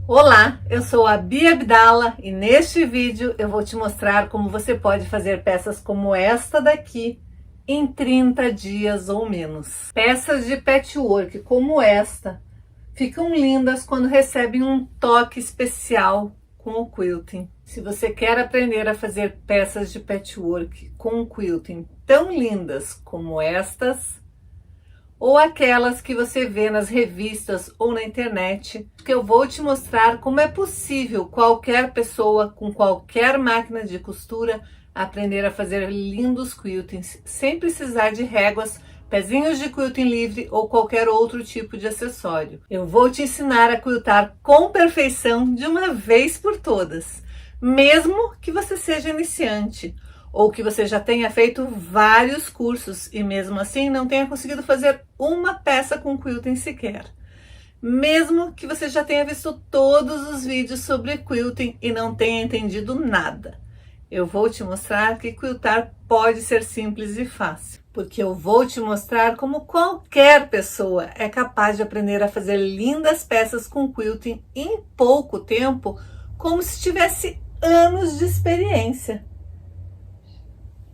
Olá, eu sou a Bia Abdala e neste vídeo eu vou te mostrar como você pode fazer peças como esta daqui em 30 dias ou menos. Peças de patchwork como esta ficam lindas quando recebem um toque especial com o quilting. Se você quer aprender a fazer peças de patchwork com quilting tão lindas como estas, ou aquelas que você vê nas revistas ou na internet, que eu vou te mostrar como é possível qualquer pessoa com qualquer máquina de costura aprender a fazer lindos quiltings sem precisar de réguas, pezinhos de quilting livre ou qualquer outro tipo de acessório. Eu vou te ensinar a quiltar com perfeição de uma vez por todas, mesmo que você seja iniciante ou que você já tenha feito vários cursos e mesmo assim não tenha conseguido fazer uma peça com quilting sequer. Mesmo que você já tenha visto todos os vídeos sobre quilting e não tenha entendido nada. Eu vou te mostrar que quiltar pode ser simples e fácil, porque eu vou te mostrar como qualquer pessoa é capaz de aprender a fazer lindas peças com quilting em pouco tempo, como se tivesse anos de experiência.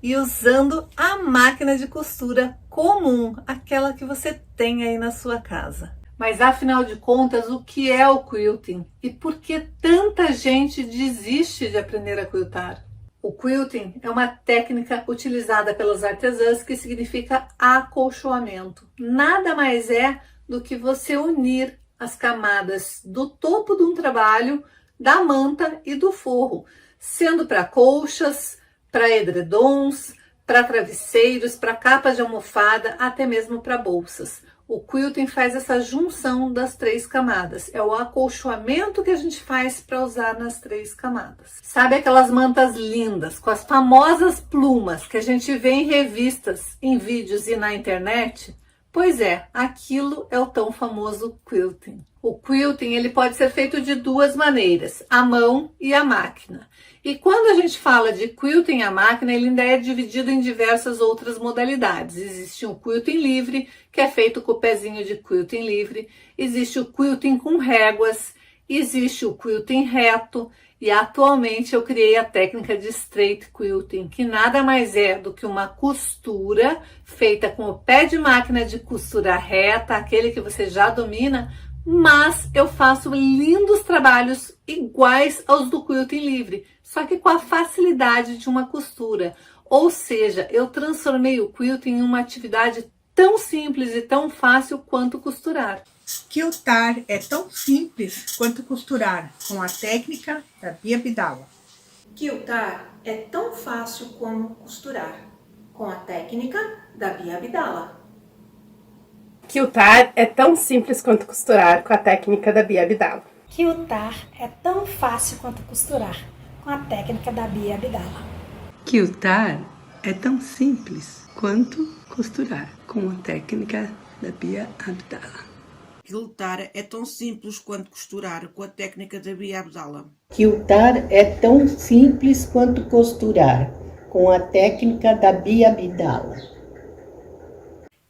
E usando a máquina de costura comum, aquela que você tem aí na sua casa. Mas afinal de contas, o que é o quilting? E por que tanta gente desiste de aprender a quiltar? O quilting é uma técnica utilizada pelas artesãs que significa acolchoamento. Nada mais é do que você unir as camadas do topo de um trabalho, da manta e do forro, sendo para colchas, para edredons, para travesseiros, para capas de almofada, até mesmo para bolsas. O quilting faz essa junção das três camadas. É o acolchoamento que a gente faz para usar nas três camadas. Sabe aquelas mantas lindas, com as famosas plumas que a gente vê em revistas, em vídeos e na internet? Pois é, aquilo é o tão famoso quilting. O quilting ele pode ser feito de duas maneiras, à mão e à máquina. E quando a gente fala de quilting à máquina, ele ainda é dividido em diversas outras modalidades. Existe o quilting livre, que é feito com o pezinho de quilting livre. Existe o quilting com réguas. Existe o quilting reto. E atualmente eu criei a técnica de straight quilting, que nada mais é do que uma costura feita com o pé de máquina de costura reta, aquele que você já domina, mas eu faço lindos trabalhos iguais aos do quilting livre, só que com a facilidade de uma costura. Ou seja, eu transformei o quilting em uma atividade tão simples e tão fácil quanto costurar. Quiltar é tão simples quanto costurar, com a técnica da Bia Abdala. Quiltar é tão fácil como costurar, com a técnica da Bia Abdala. Quiltar é tão simples quanto costurar, com a técnica da Bia Abdala. Quiltar é tão fácil quanto costurar, com a técnica da Bia Abdala. Quiltar é tão simples quanto costurar, com a técnica da Bia Abdala. Quiltar é tão simples quanto costurar, com a técnica da Bia Abdala. Quiltar é tão simples quanto costurar, com a técnica da Bia Abdala.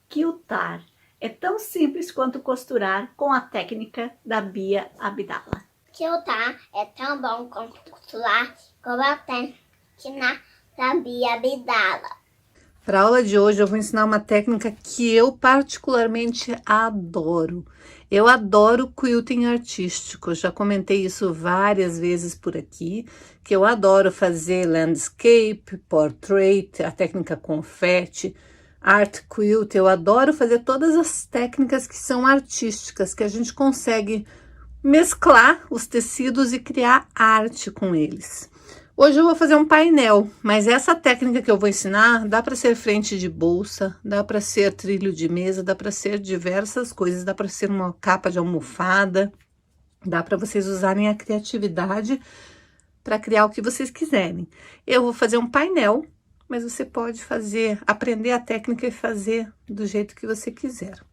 Quiltar é tão simples quanto costurar, com a técnica da Bia Abdala. Quiltar é tão bom quanto costurar, com a técnica da Bia Abdala. Para a aula de hoje eu vou ensinar uma técnica que eu particularmente adoro. Eu adoro quilting artístico, eu já comentei isso várias vezes por aqui, que eu adoro fazer landscape, portrait, a técnica confete, art quilt, eu adoro fazer todas as técnicas que são artísticas, que a gente consegue mesclar os tecidos e criar arte com eles. Hoje eu vou fazer um painel, mas essa técnica que eu vou ensinar dá para ser frente de bolsa, dá para ser trilho de mesa, dá para ser diversas coisas, dá para ser uma capa de almofada, dá para vocês usarem a criatividade para criar o que vocês quiserem. Eu vou fazer um painel, mas você pode fazer, aprender a técnica e fazer do jeito que você quiser.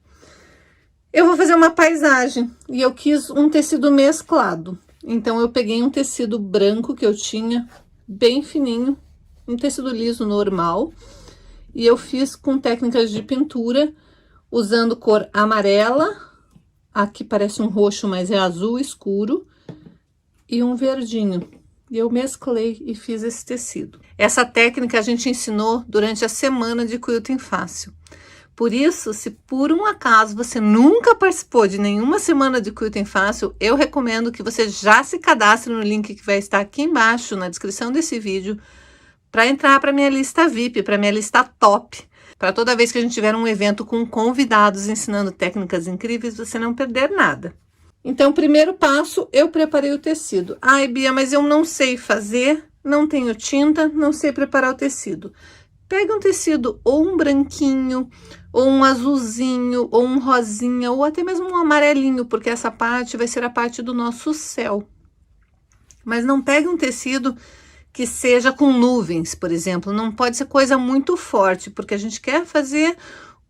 Eu vou fazer uma paisagem e eu quis um tecido mesclado. Então, eu peguei um tecido branco que eu tinha, bem fininho, um tecido liso normal, e eu fiz com técnicas de pintura, usando cor amarela, aqui parece um roxo, mas é azul escuro, e um verdinho. E eu mesclei e fiz esse tecido. Essa técnica a gente ensinou durante a semana de Quilting Fácil. Por isso, se por um acaso você nunca participou de nenhuma semana de Quilting Fácil, eu recomendo que você já se cadastre no link que vai estar aqui embaixo, na descrição desse vídeo, para entrar para minha lista VIP, para minha lista top. Para toda vez que a gente tiver um evento com convidados ensinando técnicas incríveis, você não perder nada. Então, primeiro passo, eu preparei o tecido. Ai, Bia, mas eu não sei fazer, não tenho tinta, não sei preparar o tecido. Pega um tecido ou um branquinho, ou um azulzinho, ou um rosinha, ou até mesmo um amarelinho, porque essa parte vai ser a parte do nosso céu. Mas não pegue um tecido que seja com nuvens, por exemplo. Não pode ser coisa muito forte, porque a gente quer fazer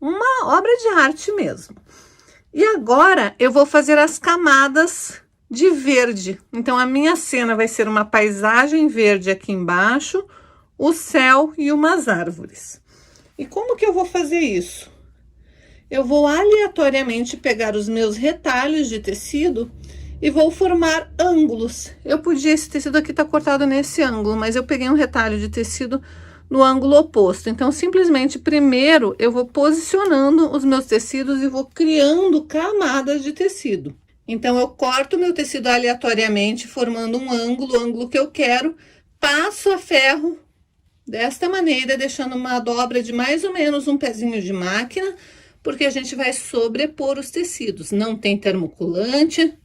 uma obra de arte mesmo. E agora eu vou fazer as camadas de verde. Então a minha cena vai ser uma paisagem verde aqui embaixo, o céu e umas árvores. E como que eu vou fazer isso? Eu vou aleatoriamente pegar os meus retalhos de tecido e vou formar ângulos. Eu podia, esse tecido aqui tá cortado nesse ângulo, mas eu peguei um retalho de tecido no ângulo oposto. Então, simplesmente, primeiro, eu vou posicionando os meus tecidos e vou criando camadas de tecido. Então, eu corto meu tecido aleatoriamente, formando um ângulo, o ângulo que eu quero, passo a ferro desta maneira, deixando uma dobra de mais ou menos um pezinho de máquina, porque a gente vai sobrepor os tecidos. Não tem termocolante,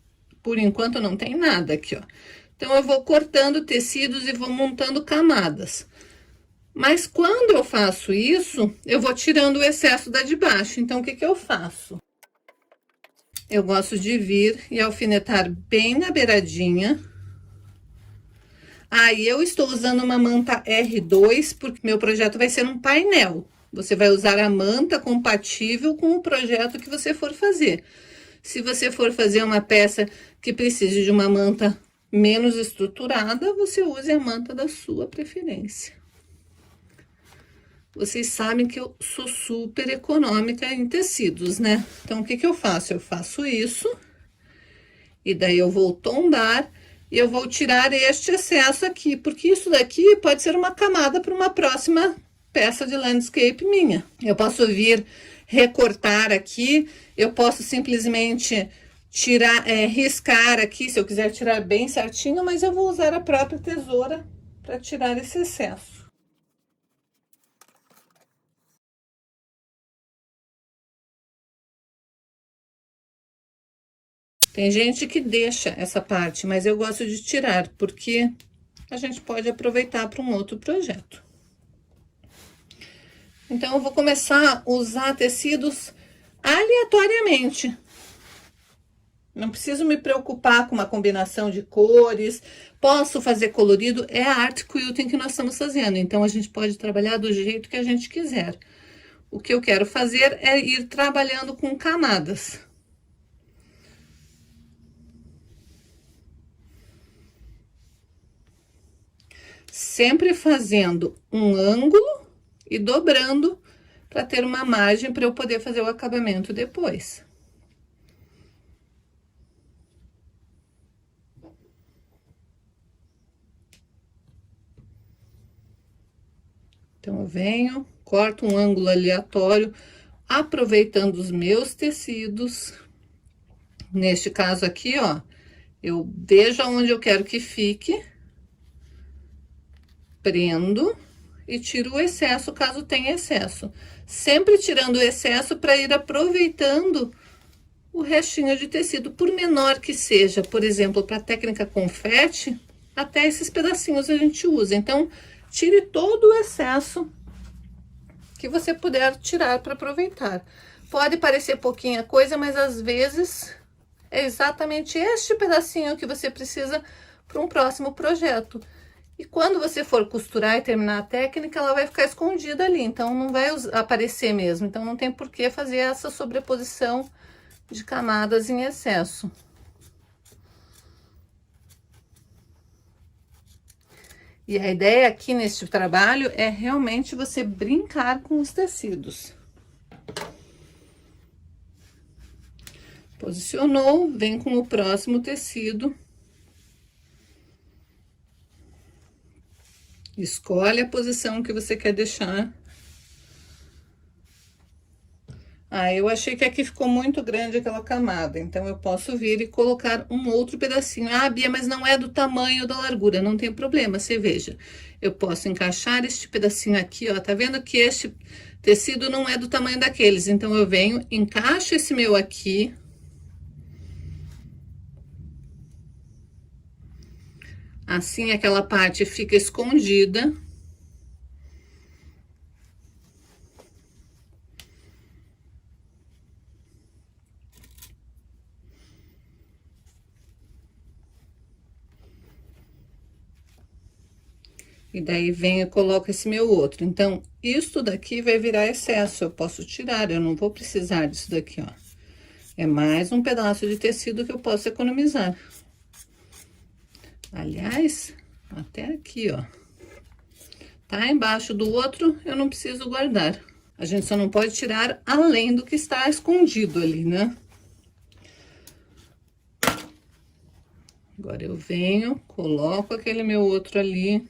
por enquanto não tem nada aqui, ó. Então, eu vou cortando tecidos e vou montando camadas. Mas quando eu faço isso, eu vou tirando o excesso da de baixo. Então, o que que eu faço? Eu gosto de vir e alfinetar bem na beiradinha. Aí, eu estou usando uma manta R2, porque meu projeto vai ser um painel. Você vai usar a manta compatível com o projeto que você for fazer. Se você for fazer uma peça que precise de uma manta menos estruturada, você use a manta da sua preferência. Vocês sabem que eu sou super econômica em tecidos, né? Então, o que que eu faço? Eu faço isso, e daí eu vou tombar, e eu vou tirar este excesso aqui, porque isso daqui pode ser uma camada para uma próxima peça de landscape minha. Eu posso vir recortar aqui, eu posso simplesmente tirar, riscar aqui, se eu quiser tirar bem certinho, mas eu vou usar a própria tesoura para tirar esse excesso. Tem gente que deixa essa parte, mas eu gosto de tirar, porque a gente pode aproveitar para um outro projeto. Então, eu vou começar a usar tecidos aleatoriamente. Não preciso me preocupar com uma combinação de cores. Posso fazer colorido, é a arte quilting que nós estamos fazendo. Então, a gente pode trabalhar do jeito que a gente quiser. O que eu quero fazer é ir trabalhando com camadas. Sempre fazendo um ângulo e dobrando para ter uma margem para eu poder fazer o acabamento depois. Então, eu venho, corto um ângulo aleatório, aproveitando os meus tecidos. Neste caso aqui, ó, eu vejo aonde eu quero que fique, prendo e tiro o excesso, caso tenha excesso. Sempre tirando o excesso para ir aproveitando o restinho de tecido, por menor que seja. Por exemplo, para a técnica confete, até esses pedacinhos a gente usa. Então, tire todo o excesso que você puder tirar para aproveitar. Pode parecer pouquinha coisa, mas às vezes é exatamente este pedacinho que você precisa para um próximo projeto. E quando você for costurar e terminar a técnica, ela vai ficar escondida ali, então não vai aparecer mesmo. Então, não tem por que fazer essa sobreposição de camadas em excesso. E a ideia aqui neste trabalho é realmente você brincar com os tecidos. Posicionou, vem com o próximo tecido. Escolhe a posição que você quer deixar. Ah, eu achei que aqui ficou muito grande aquela camada, então eu posso vir e colocar um outro pedacinho. Ah, Bia, mas não é do tamanho da largura, não tem problema, você veja. Eu posso encaixar este pedacinho aqui, ó, tá vendo que este tecido não é do tamanho daqueles, então eu venho, encaixo esse meu aqui. Assim, aquela parte fica escondida. E daí venho e coloco esse meu outro. Então, isto daqui vai virar excesso, eu posso tirar, eu não vou precisar disso daqui, ó. É mais um pedaço de tecido que eu posso economizar. Aliás, até aqui, ó. Tá embaixo do outro, eu não preciso guardar. A gente só não pode tirar além do que está escondido ali, né? Agora eu venho, coloco aquele meu outro ali.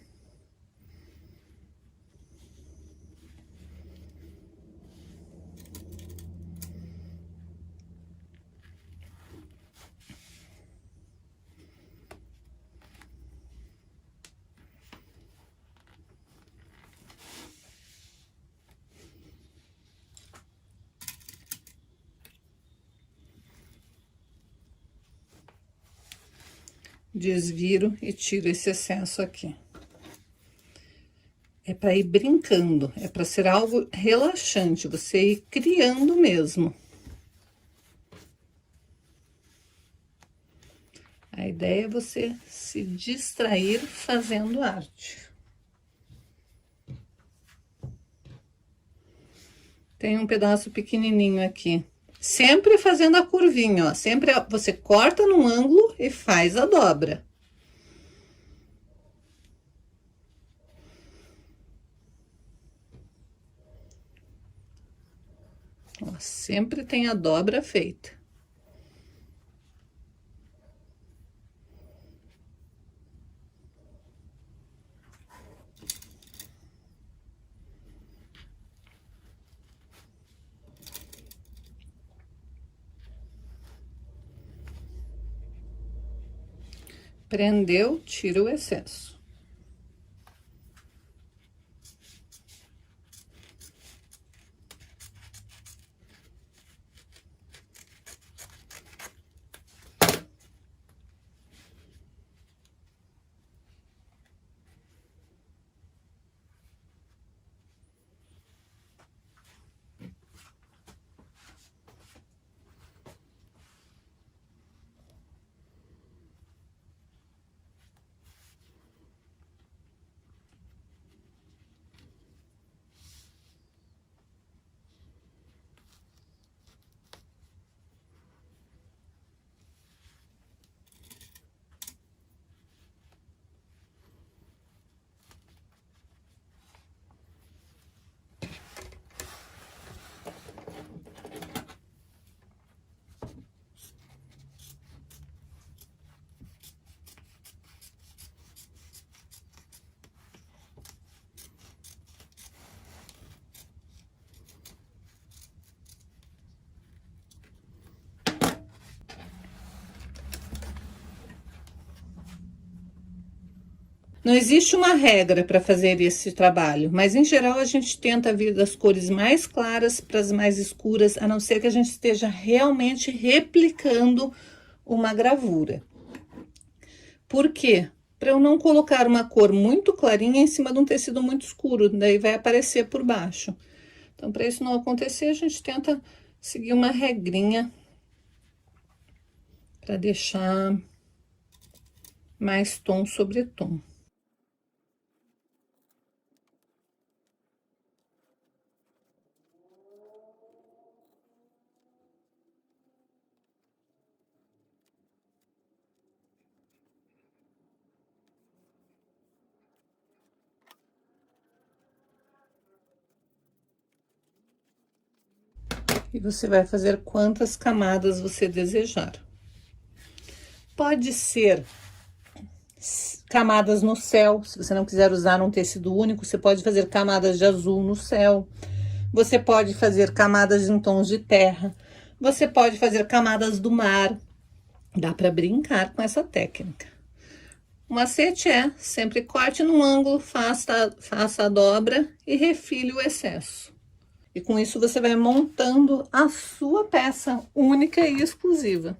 Desviro e tiro esse excesso aqui. É para ir brincando, é para ser algo relaxante, você ir criando mesmo. A ideia é você se distrair fazendo arte. Tem um pedaço pequenininho aqui. Sempre fazendo a curvinha, ó. Sempre você corta num ângulo e faz a dobra. Ó, sempre tem a dobra feita. Prendeu, tira o excesso. Não existe uma regra para fazer esse trabalho, mas em geral a gente tenta vir das cores mais claras para as mais escuras, a não ser que a gente esteja realmente replicando uma gravura. Por quê? Para eu não colocar uma cor muito clarinha em cima de um tecido muito escuro, daí vai aparecer por baixo. Então, para isso não acontecer, a gente tenta seguir uma regrinha para deixar mais tom sobre tom. E você vai fazer quantas camadas você desejar. Pode ser camadas no céu. Se você não quiser usar um tecido único, você pode fazer camadas de azul no céu. Você pode fazer camadas em tons de terra. Você pode fazer camadas do mar. Dá para brincar com essa técnica. O macete é sempre corte num ângulo, faça a dobra e refile o excesso. E com isso você vai montando a sua peça única e exclusiva.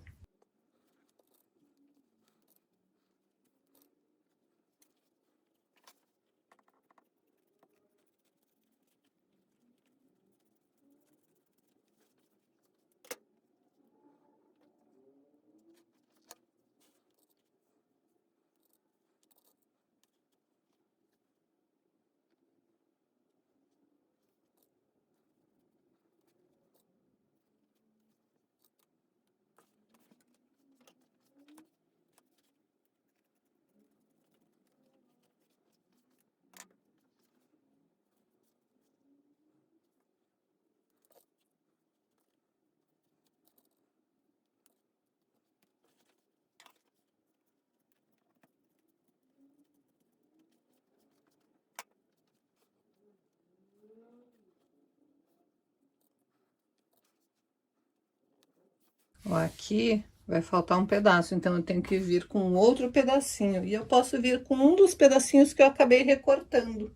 Ó, aqui vai faltar um pedaço, então eu tenho que vir com outro pedacinho. E eu posso vir com um dos pedacinhos que eu acabei recortando.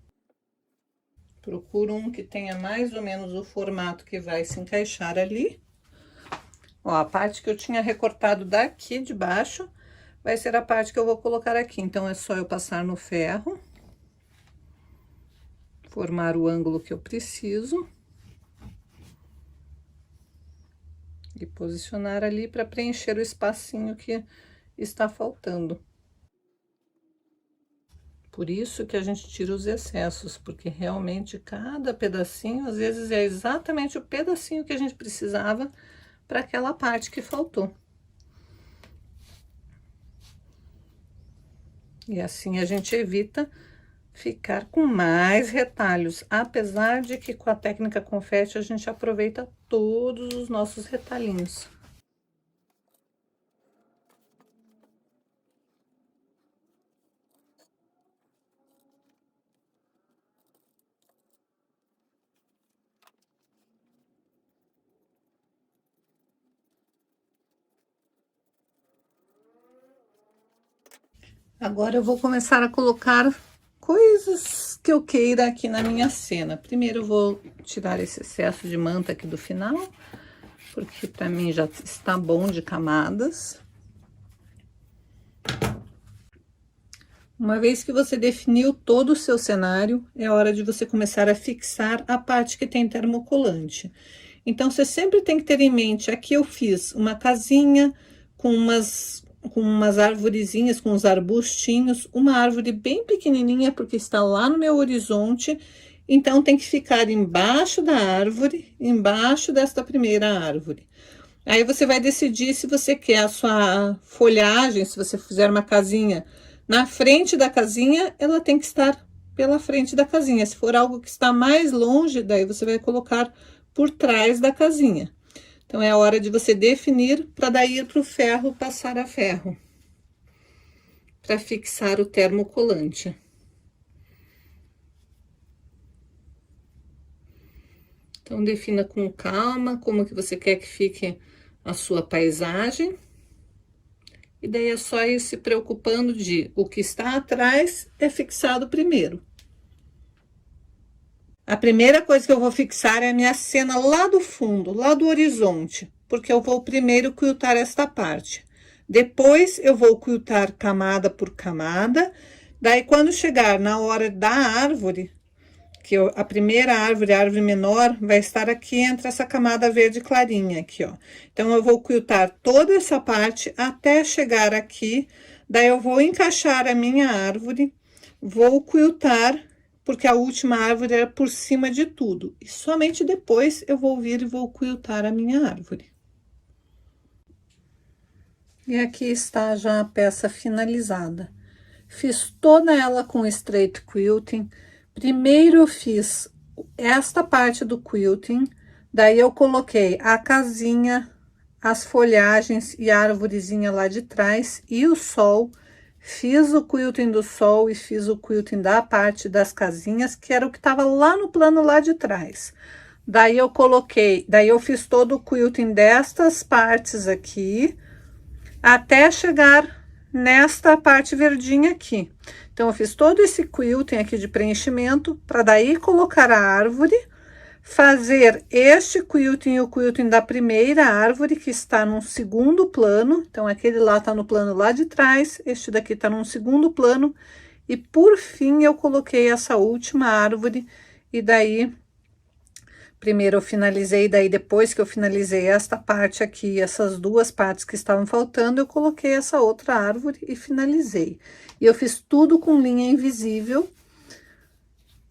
Procuro um que tenha mais ou menos o formato que vai se encaixar ali. Ó, a parte que eu tinha recortado daqui de baixo vai ser a parte que eu vou colocar aqui. Então, é só eu passar no ferro, formar o ângulo que eu preciso. E posicionar ali para preencher o espacinho que está faltando. Por isso que a gente tira os excessos, porque realmente cada pedacinho, às vezes, é exatamente o pedacinho que a gente precisava para aquela parte que faltou. E assim a gente evita ficar com mais retalhos, apesar de que com a técnica confete a gente aproveita todos os nossos retalhinhos. Agora eu vou começar a colocar coisas que eu queira aqui na minha cena. Primeiro eu vou tirar esse excesso de manta aqui do final, porque para mim já está bom de camadas. Uma vez que você definiu todo o seu cenário, é hora de você começar a fixar a parte que tem termocolante. Então, você sempre tem que ter em mente, aqui eu fiz uma casinha com umas arvorezinhas, com uns arbustinhos, uma árvore bem pequenininha, porque está lá no meu horizonte, então tem que ficar embaixo da árvore, embaixo desta primeira árvore. Aí você vai decidir se você quer a sua folhagem, se você fizer uma casinha na frente da casinha, ela tem que estar pela frente da casinha. Se for algo que está mais longe, daí você vai colocar por trás da casinha. Então, é a hora de você definir para daí ir para o ferro, passar a ferro. Para fixar o termocolante. Então, defina com calma como que você quer que fique a sua paisagem. E daí é só ir se preocupando de o que está atrás é fixado primeiro. A primeira coisa que eu vou fixar é a minha cena lá do fundo, lá do horizonte, porque eu vou primeiro quiltar esta parte. Depois, eu vou quiltar camada por camada. Daí, quando chegar na hora da árvore, a primeira árvore, a árvore menor, vai estar aqui entre essa camada verde clarinha aqui, ó. Então, eu vou quiltar toda essa parte até chegar aqui. Daí, eu vou encaixar a minha árvore, vou quiltar, porque a última árvore era por cima de tudo. E somente depois eu vou vir e vou quiltar a minha árvore. E aqui está já a peça finalizada. Fiz toda ela com straight quilting. Primeiro eu fiz esta parte do quilting, daí eu coloquei a casinha, as folhagens e a arvorezinha lá de trás e o sol fiz o quilting do sol e fiz o quilting da parte das casinhas, que era o que estava lá no plano lá de trás. Daí eu fiz todo o quilting destas partes aqui, até chegar nesta parte verdinha aqui. Então, eu fiz todo esse quilting aqui de preenchimento, para daí colocar a árvore, fazer este quilting e o quilting da primeira árvore, que está num segundo plano. Então, aquele lá tá no plano lá de trás, este daqui tá num segundo plano. E, por fim, eu coloquei essa última árvore, e daí... Primeiro eu finalizei, daí depois que eu finalizei esta parte aqui, essas duas partes que estavam faltando, eu coloquei essa outra árvore e finalizei. E eu fiz tudo com linha invisível.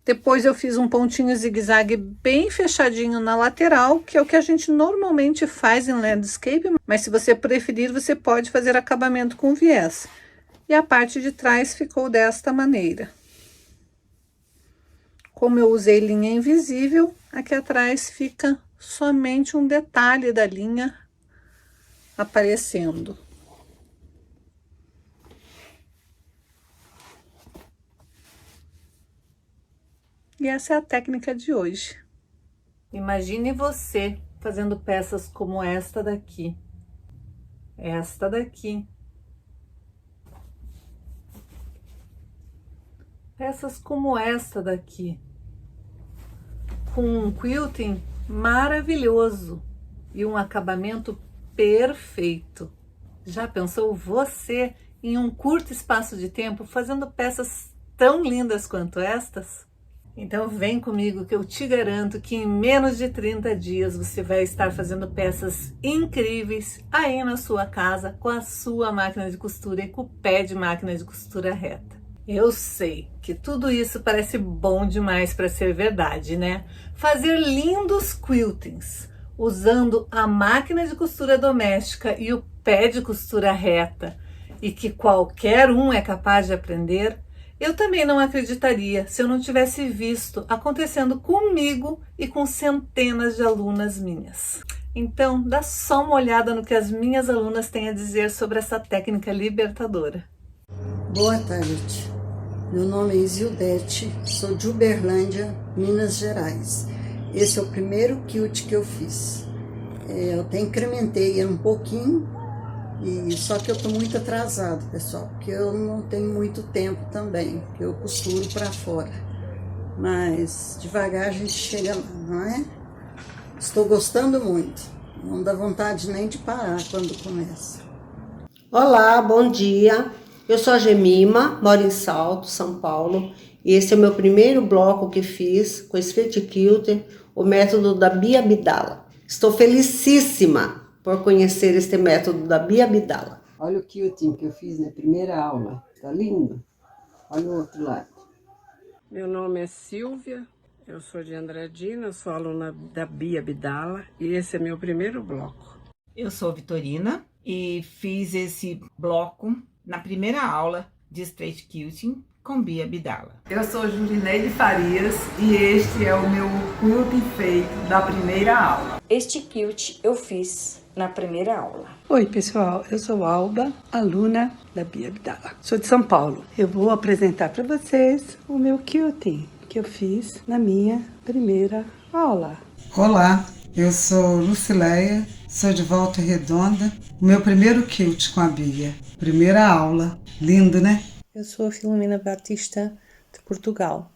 Depois eu fiz um pontinho zigue-zague bem fechadinho na lateral, que é o que a gente normalmente faz em landscape, mas se você preferir, você pode fazer acabamento com viés. E a parte de trás ficou desta maneira. Como eu usei linha invisível, aqui atrás fica somente um detalhe da linha aparecendo. E essa é a técnica de hoje. Imagine você fazendo peças como esta daqui. Esta daqui. Peças como esta daqui. Com um quilting maravilhoso e um acabamento perfeito. Já pensou você em um curto espaço de tempo fazendo peças tão lindas quanto estas? Então vem comigo que eu te garanto que em menos de 30 dias você vai estar fazendo peças incríveis aí na sua casa com a sua máquina de costura e com o pé de máquina de costura reta. Eu sei que tudo isso parece bom demais para ser verdade, né? Fazer lindos quiltings usando a máquina de costura doméstica e o pé de costura reta, e que qualquer um é capaz de aprender, eu também não acreditaria se eu não tivesse visto acontecendo comigo e com centenas de alunas minhas. Então, dá só uma olhada no que as minhas alunas têm a dizer sobre essa técnica libertadora. Boa tarde. Meu nome é Isildete, sou de Uberlândia, Minas Gerais. Esse é o primeiro quilt que eu fiz. Eu até incrementei um pouquinho, só que eu tô muito atrasado, pessoal, porque eu não tenho muito tempo também, que eu costuro para fora. Mas devagar a gente chega lá, não é? Estou gostando muito, não dá vontade nem de parar quando começa. Olá, bom dia. Eu sou a Gemima, moro em Salto, São Paulo, e esse é o meu primeiro bloco que fiz com Street Quilter, o método da Bia Abdala. Estou felicíssima por conhecer este método da Bia Abdala. Olha o quilting que eu fiz na primeira aula, tá lindo? Olha o outro lado. Meu nome é Silvia, eu sou de Andradina, sou aluna da Bia Abdala e esse é meu primeiro bloco. Eu sou Vitorina e fiz esse bloco na primeira aula de Straight Quilting com Bia Abdala. Eu sou Julineide Farias e este é o meu quilting feito da primeira aula. Este quilt eu fiz na primeira aula. Oi pessoal, eu sou Alba, aluna da Bia Abdala. Sou de São Paulo. Eu vou apresentar para vocês o meu quilting que eu fiz na minha primeira aula. Olá, eu sou Lucileia, sou de Volta Redonda. O meu primeiro quilt com a Bia. Primeira aula. Lindo, né? Eu sou a Filomena Batista, de Portugal.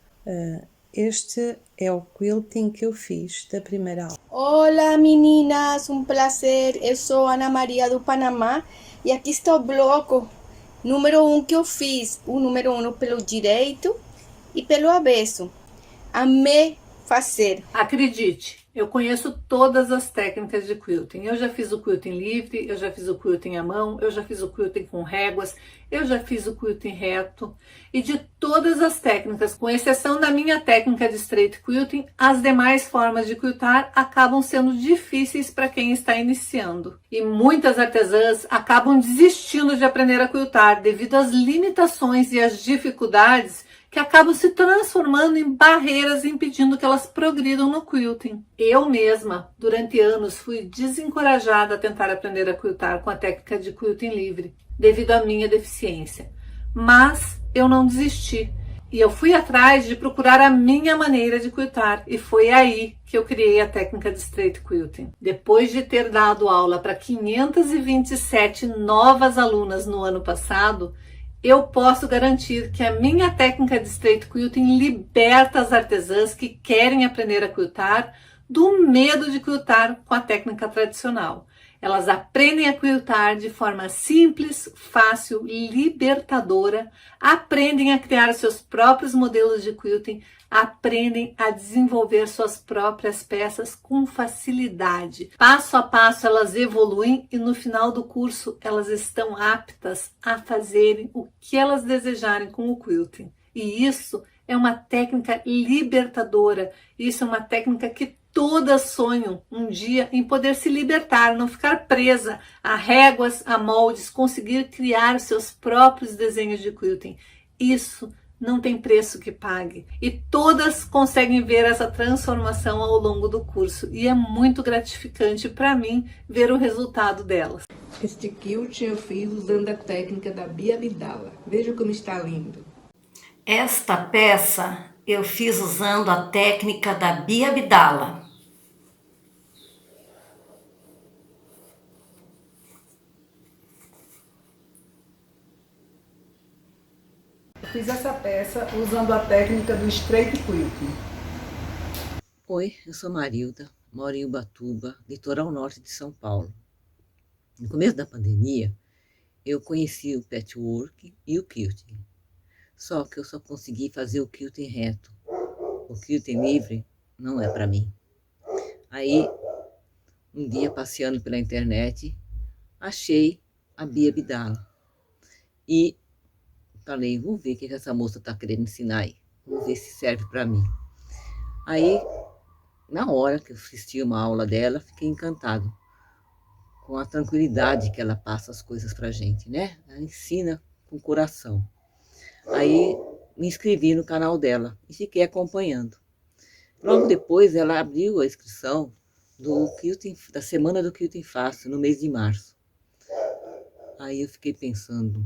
Este é o quilting que eu fiz da primeira aula. Olá meninas, um prazer. Eu sou Ana Maria do Panamá e aqui está o bloco número 1 que eu fiz. O número 1 pelo direito e pelo avesso. Amei fazer. Acredite, eu conheço todas as técnicas de quilting. Eu já fiz o quilting livre, eu já fiz o quilting à mão, eu já fiz o quilting com réguas, eu já fiz o quilting reto. E de todas as técnicas, com exceção da minha técnica de straight quilting, as demais formas de quiltar acabam sendo difíceis para quem está iniciando. E muitas artesãs acabam desistindo de aprender a quiltar devido às limitações e às dificuldades que acabam se transformando em barreiras impedindo que elas progridam no quilting. Eu mesma, durante anos, fui desencorajada a tentar aprender a quiltar com a técnica de quilting livre, devido à minha deficiência. Mas eu não desisti. E eu fui atrás de procurar a minha maneira de quiltar. E foi aí que eu criei a técnica de straight quilting. Depois de ter dado aula para 527 novas alunas no ano passado, eu posso garantir que a minha técnica de straight quilting liberta as artesãs que querem aprender a quiltar do medo de quiltar com a técnica tradicional. Elas aprendem a quiltar de forma simples, fácil, libertadora, aprendem a criar seus próprios modelos de quilting, aprendem a desenvolver suas próprias peças com facilidade. Passo a passo elas evoluem e no final do curso elas estão aptas a fazerem o que elas desejarem com o quilting. E isso é uma técnica libertadora, isso é uma técnica que todas sonham um dia em poder se libertar, não ficar presa a réguas, a moldes, conseguir criar seus próprios desenhos de quilting. Isso não tem preço que pague. E todas conseguem ver essa transformação ao longo do curso. E é muito gratificante para mim ver o resultado delas. Este quilt eu fiz usando a técnica da Bia Abdala. Veja como está lindo. Esta peça eu fiz usando a técnica da Bia Abdala. Eu fiz essa peça usando a técnica do straight quilting. Oi, eu sou Marilda, moro em Ubatuba, litoral norte de São Paulo. No começo da pandemia, eu conheci o patchwork e o quilting. Só que eu só consegui fazer o quilting reto. O quilting livre não é para mim. Aí, um dia passeando pela internet, achei a Bia Abdala. E falei, vou ver o que essa moça está querendo ensinar aí. Vou ver se serve para mim. Aí, na hora que eu assisti uma aula dela, fiquei encantado com a tranquilidade que ela passa as coisas pra gente, né? Ela ensina com o coração. Aí me inscrevi no canal dela e fiquei acompanhando. Logo depois ela abriu a inscrição da Semana do Quilting Fácil, no mês de março. Aí eu fiquei pensando,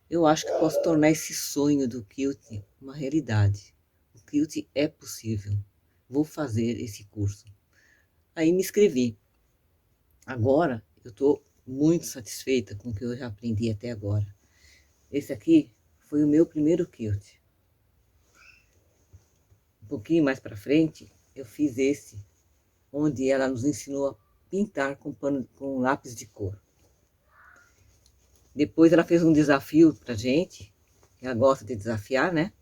eu acho que posso tornar esse sonho do quilting uma realidade. O quilting é possível. Vou fazer esse curso. Aí me inscrevi. Agora eu estou muito satisfeita com o que eu já aprendi até agora. Esse aqui foi o meu primeiro quilt. Um pouquinho mais para frente, eu fiz esse, onde ela nos ensinou a pintar com lápis de cor. Depois ela fez um desafio para gente, ela gosta de desafiar, né?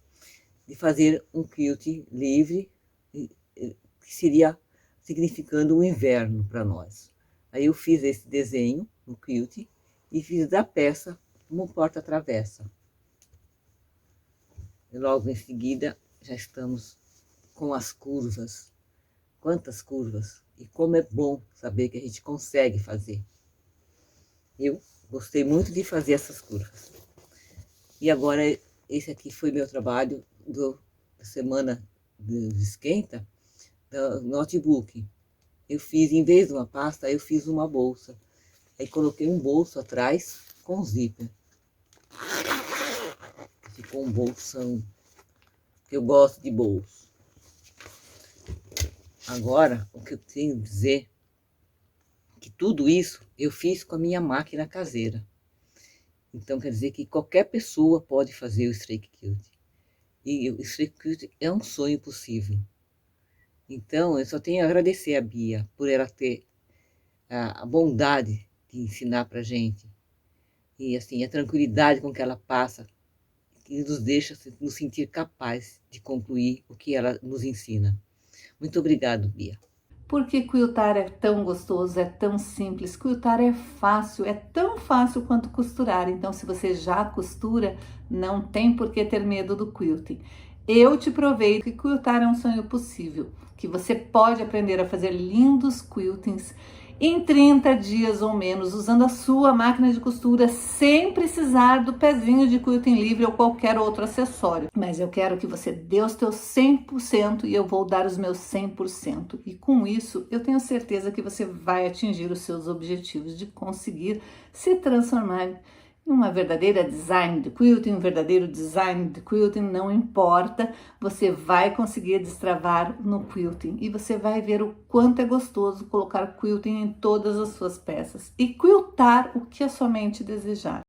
De fazer um quilt livre, que seria significando o inverno para nós. Aí eu fiz esse desenho no quilt e fiz da peça como porta-travessa. E logo em seguida já estamos com as curvas. Quantas curvas! E como é bom saber que a gente consegue fazer. Eu gostei muito de fazer essas curvas. E agora esse aqui foi meu trabalho da semana do Esquenta, do notebook. Eu fiz, em vez de uma pasta, eu fiz uma bolsa. Aí coloquei um bolso atrás com zíper. Ficou um bolsão. Eu gosto de bolso. Agora, o que eu tenho a dizer é que tudo isso eu fiz com a minha máquina caseira. Então, quer dizer que qualquer pessoa pode fazer o straight quilting. E o straight quilting é um sonho possível. Então, eu só tenho a agradecer a Bia por ela ter a bondade de ensinar pra gente. E assim, a tranquilidade com que ela passa, que nos deixa nos sentir capazes de concluir o que ela nos ensina. Muito obrigado, Bia. Porque quiltar é tão gostoso, é tão simples. Quiltar é fácil, é tão fácil quanto costurar. Então, se você já costura, não tem por que ter medo do quilting. Eu te provei que quiltar é um sonho possível, que você pode aprender a fazer lindos quiltings em 30 dias ou menos, usando a sua máquina de costura, sem precisar do pezinho de quilting livre ou qualquer outro acessório. Mas eu quero que você dê os teus 100% e eu vou dar os meus 100%. E com isso, eu tenho certeza que você vai atingir os seus objetivos de conseguir se transformar Uma verdadeira design de quilting, um verdadeiro design de quilting, não importa, você vai conseguir destravar no quilting e você vai ver o quanto é gostoso colocar quilting em todas as suas peças e quiltar o que a sua mente desejar.